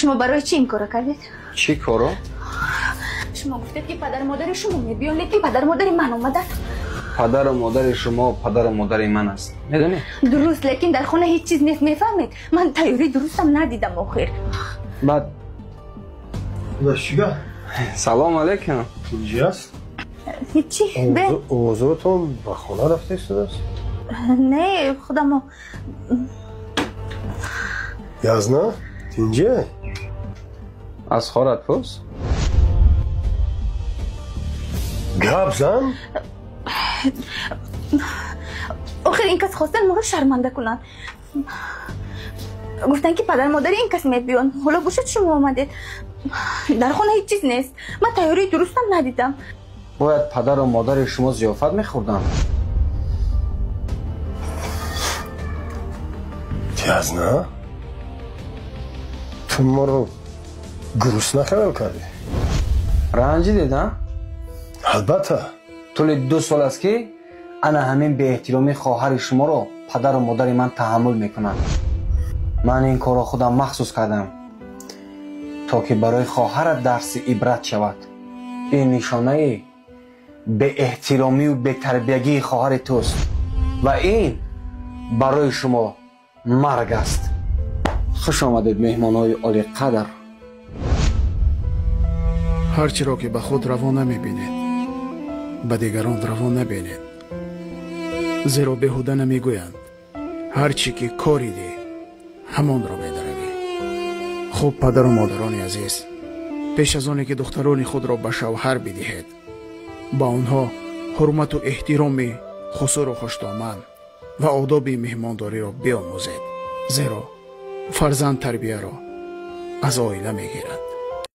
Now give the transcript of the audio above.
شما برای چی این کارو کردید؟ چی کارو؟ شما گفتید که پدر مادر شما میبیانید که پدر مادر من اومدن. پدر و مادر شما پدر و مادر من است. میدونی؟ درست، لیکن در خونه هیچ چیز نیست. میفهمید؟ من تیاری درستم ندیدم آخر. بعد داشتیگاه سلام علیکم. اینجا است؟ هیچی؟ به اوضاعتون به خونه رفته است؟ نه خودمو. یازنا؟ اینجا؟ از خارت پس؟ گاب زن؟ آخر این کس خواستن ما رو شرمنده کنن. گفتن که پدر مادر این کس میبیان. حالا گوشت شما آمدید. در خونه هیچ چیز نیست. من تیاری درستم ندیدم. باید پدر و مادر شما ضیافت میخوردن. یازنا؟ تو ما رو گرسنه خیال کردی؟ رنجیدید ها؟ البته. طول 2 سال است که انا همین به احترامی خواهر شما رو پدر و مادر من تحمل میکنم. من این کار رو خودم مخصوص کردم تا که برای خواهرت درس عبرت شود. این نشانه به احترامی و به تربیتی خواهر توست و این برای شما مرگ است. خوش آمدید مهمانای عالی قدر. هرچی را که به خود روا نمیبینید به دیگران روا نبینید، زیرا بیهوده نمیگویند هرچی که کاریدی همان را میدروی. خوب پدر و مادران عزیز، پیش از آنی که دختران خود را به شوهر بدهید با آنها حرمت و احترام خسور و خوشتامن و آداب مهمانداری را بیاموزید، زیرا فرزند تربیه را از عائله میگیرد.